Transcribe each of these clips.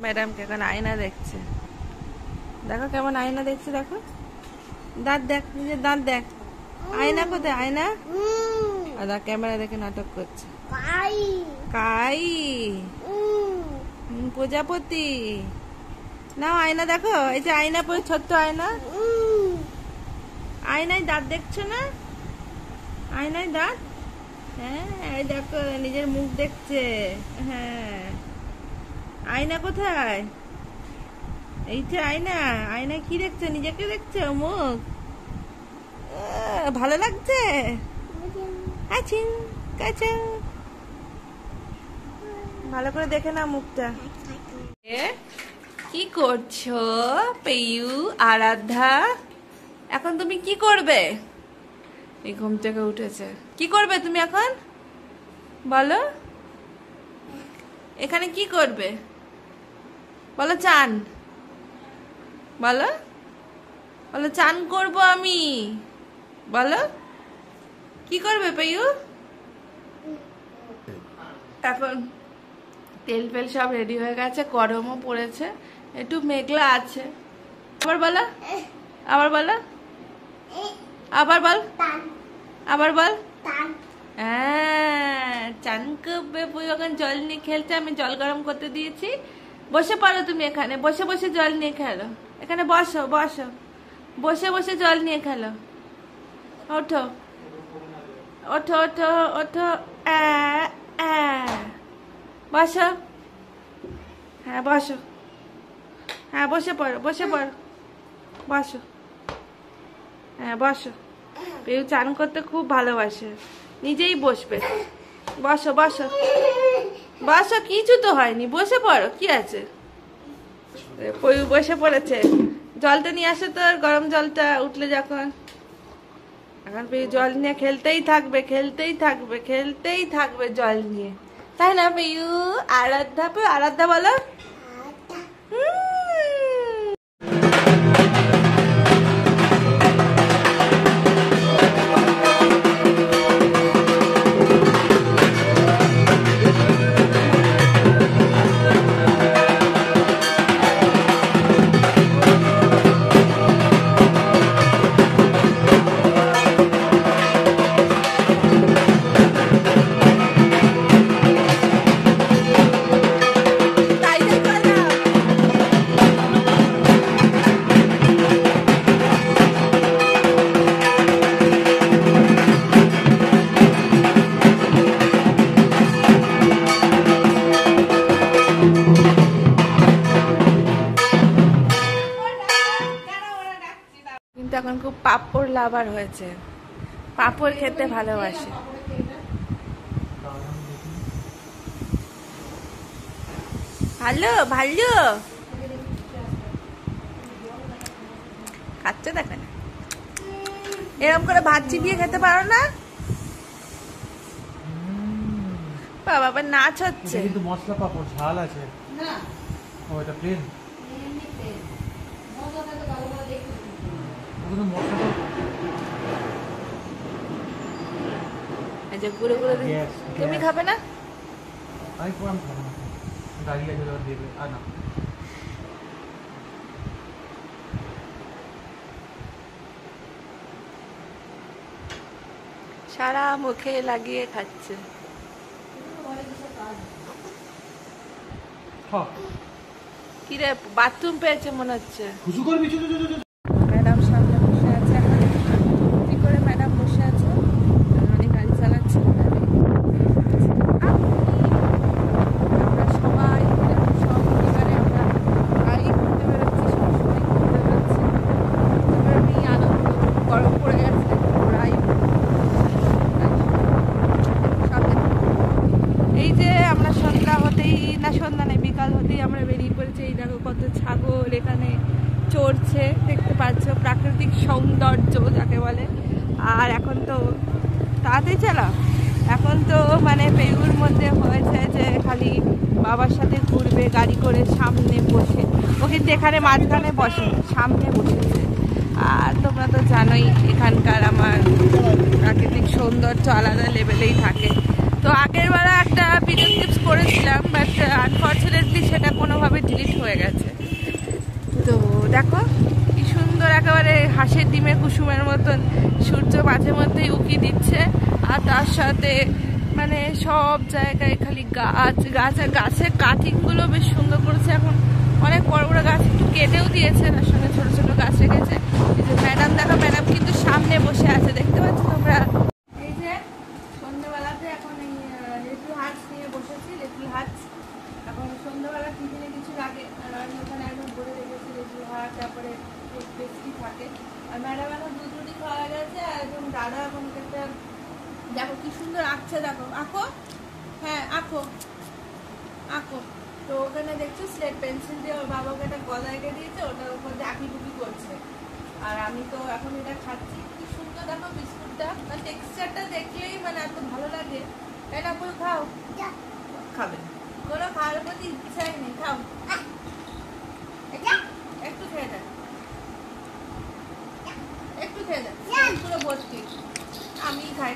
Madam এখন আয়না দেখছে। দেখো কেমন আয়না দেখছে, দেখো দাঁত দেখ, নিজের দাঁত দেখ। আয়না কোথায়? আয়না ক্যামেরা দেখে নাটক করছে। কাই প্রজাপতি নাও আয়না দেখো। এই যে আয়না পরে ছোট্ট আয়না, আয়নায় দাঁত দেখছো না? আয়নায় দাঁত, হ্যাঁ দেখো নিজের মুখ দেখছে। হ্যাঁ আয়না কোথায়? এই যে আয়না, আয়নায় কি দেখছে? নিজেকে দেখছে মুখ। ভালো লাগছে? ভালো করে দেখে না মুখটা। কি করছো পেয়ু আরাধ্যা? এখন তুমি কি করবে? এই ঘুম থেকে উঠেছে, কি করবে তুমি এখন বলো? এখানে কি করবে বলো? চান বলো, বলো চান করবো আমি, বলো কি করবে পেয়ু? এখন তেল ফেল সব রেডি হয়ে গেছে, গরমও পড়েছে, একটু মেঘলা আছে। আবার বলো, আবার বলো, আবার বল, আবার বল। হ্যাঁ চান করবে পেয়ু, এখন জল নিয়ে খেলছে। আমি জল গরম করতে দিয়েছি। বসে পড়ো তুমি এখানে, বসে বসে জল নিয়ে খেলো। এখানে বসো, বসো, বসে বসে জল নিয়ে খেলো। ওঠো ওঠো ওঠো ওঠো, বসো। হ্যাঁ বসো, হ্যাঁ বসে পড়ো, বসে পড়ো, বসো। হ্যাঁ বসো। পেয়ু চান করতে খুব ভালোবাসে, নিজেই বসবে। বসো বসো বসো, কিছু তো হয়নি, বসে পড়ো, কি আছে? পেয়ু বসে পড়েছে। জলটা নিয়ে আসো তো, গরম জলটা উঠলে যখন। এখন পেয়ু জল নিয়ে খেলতেই থাকবে, খেলতেই থাকবে, খেলতেই থাকবে জল নিয়ে, তাই না পেয়ু? আরাধ্যা, পেয়ু আরাধ্যা বলো। কিন্তু এখন খুব পাঁপড় লাভার হয়েছে, পাঁপড় খেতে ভালোবাসে। ভালো ভালো খাচ্ছে, দেখে না এরকম করে ভাত চিবিয়ে খেতে পারো না? বাবা আবার নাচ হচ্ছে। কিন্তু মশলা পাঁপড় ঝাল আছে না, ওটা প্লেন। গুঁড়ো গুঁড়ো তুমি খাবে না? আমি পুরাম খাবো না, দাঁড়িয়ে গেলে দেবে। আর না সারা মুখে লাগিয়ে খাচ্ছে। কিরে বাথরুম পেয়েছে মনে হচ্ছে। ম্যাডাম সামনে বসে আছে, কি করে ম্যাডাম বসে আছে, উনি গাড়ি চালাচ্ছে। আমরা সবাই সব পরিবারে আমরা প্রায় ঘুরতে বেরোচ্ছি, সবসময় ঘুরতে বেরোচ্ছি। আমি আনন্দ, গরম পড়ে গেছে প্রায়। এই যে আমরা সন্ধ্যা হতেই, না সন্ধ্যা নেই বিকাল হতেই আমরা বেরিয়ে পড়েছি। এই দেখো কত ছাগল এখানে চড়ছে, দেখতে পাচ্ছ প্রাকৃতিক সৌন্দর্য যাকে বলে। আর এখন তো তাড়াতাড়ি চালা, এখন তো মানে পেয়ুর মধ্যে হয়েছে যে খালি বাবার সাথে ঘুরবে গাড়ি করে, সামনে বসে। ও কিন্তু এখানে মাঝখানে বসে, সামনে বসেছে। আর তোমরা তো জানোই এখানকার আমার প্রাকৃতিক সৌন্দর্য আলাদা লেভেলেই থাকে। তো আগের বার একটা ভিডিও ক্লিপস করেছিলাম, বাট আনফর্চুনেটলি সেটা কোনোভাবে ডিলিট হয়ে গেছে। তো দেখো কি সুন্দর একেবারে হাঁসের ডিমের কুসুমের মতন সূর্য মাঝে মধ্যেই উকি দিচ্ছে, আর তার সাথে মানে সব জায়গায় খালি গাছ গাছ, আর গাছের কাটিংগুলো বেশ সুন্দর করেছে। এখন অনেক বড় বড় গাছ একটু কেটেও দিয়েছে, তার সঙ্গে ছোট ছোট গাছ রেখেছে। এই যে ম্যাডাম, দেখো ম্যাডাম কিন্তু সামনে বসে আছে, দেখতে পাচ্ছ তোমরা? এই যে সন্ধ্যাবেলাতে এখন এই লিটল হার্টস নিয়ে বসেছি। লিটল হার্টস এখন সন্ধ্যাবেলা টিফিনে কিছু লাগে, আমি ওখানে একদম বলে রেখেছি লিটল হার্ট, তারপরে পেস্ট্রি থাকে। আর ম্যাডাম এখন দুধ রুটি খাওয়া গেছে, আর একদম দাদা এখন একটা দেখো কি সুন্দর আঁকছে, দেখো আঁকো, হ্যাঁ আঁকো আঁকো। তো ওখানে দেখছো স্লেট পেন্সিল দিয়ে ওর বাবাকে একটা গলা এঁকে দিয়েছে, ওটার উপর দিয়ে আঁকিবুকি করছে। আর আমি তো এখন এটা খাচ্ছি, কি সুন্দর দেখো বিস্কুটটা, আর টেক্সচারটা দেখলেই মানে এত ভালো লাগে, তাই না? বল খাও, খাবে কোনো খাওয়ার প্রতি ইচ্ছাই নেই, খাও একটু খেয়ে দেয়, একটু খেয়ে দেয়, পুরো ভর্তি আমি খাই,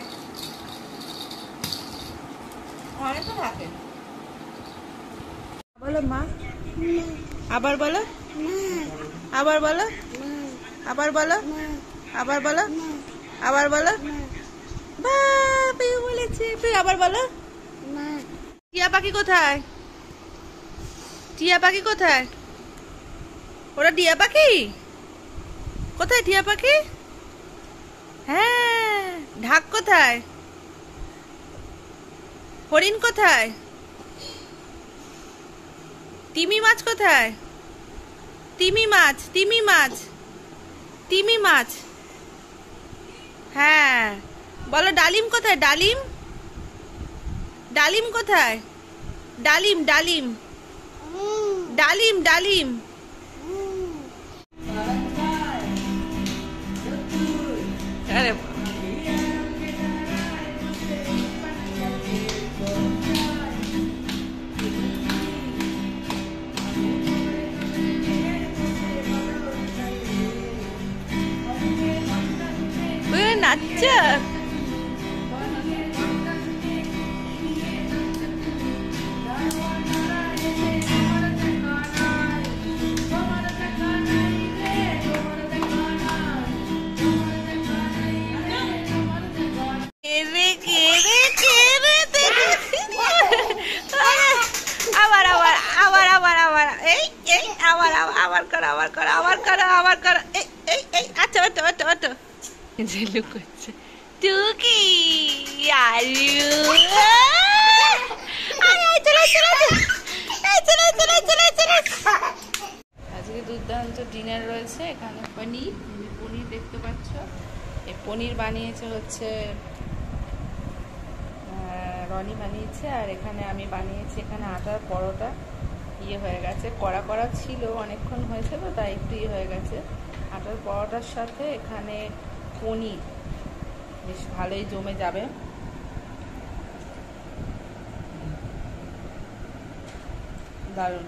অনেক তো থাকে। বলো মা, আবার বলো, আবার বলো, আবার বলো, আবার বলো, আবার বলো, পেয়ে বলেছে, আবার বলো। টিয়া পাখি কোথায়? টিয়া পাখি কোথায়? ওরা টিয়া পাখি কোথায়? টিয়া পাখি, হ্যাঁ। ঢাক কোথায়? হরিণ কোথায়? তিমি মাছ কোথায়? তিমি মাছ, তিমি মাছ, তিমি মাছ, হ্যাঁ। বলো ডালিম কোথায়? ডালিম, ডালিম কোথায়? ডালিম, ডালিম, ডালিম, ডালিম। আরে নাচছে। আবার আবার আবার আবার আবার এই এই আবার আবার করো, আবার করো, আবার করো, আবার করো, এই এই এই আচ্ছা ওটো ওটো ওটো যে লুক করছে টুকি আলু। আজকে দুর্দান্ত ডিনার রয়েছে এখানে। পনির, পনির দেখতে পাচ্ছ, এই পনির বানিয়েছে হচ্ছে রনি বানিয়েছে, আর এখানে আমি বানিয়েছি। এখানে আটার পরোটা ইয়ে হয়ে গেছে, কড়া কড়া ছিল, অনেকক্ষণ হয়েছে তো তাই একটু ইয়ে হয়ে গেছে। আটার পরোটার সাথে এখানে পনির বেশ ভালোই জমে যাবে। দারুণ।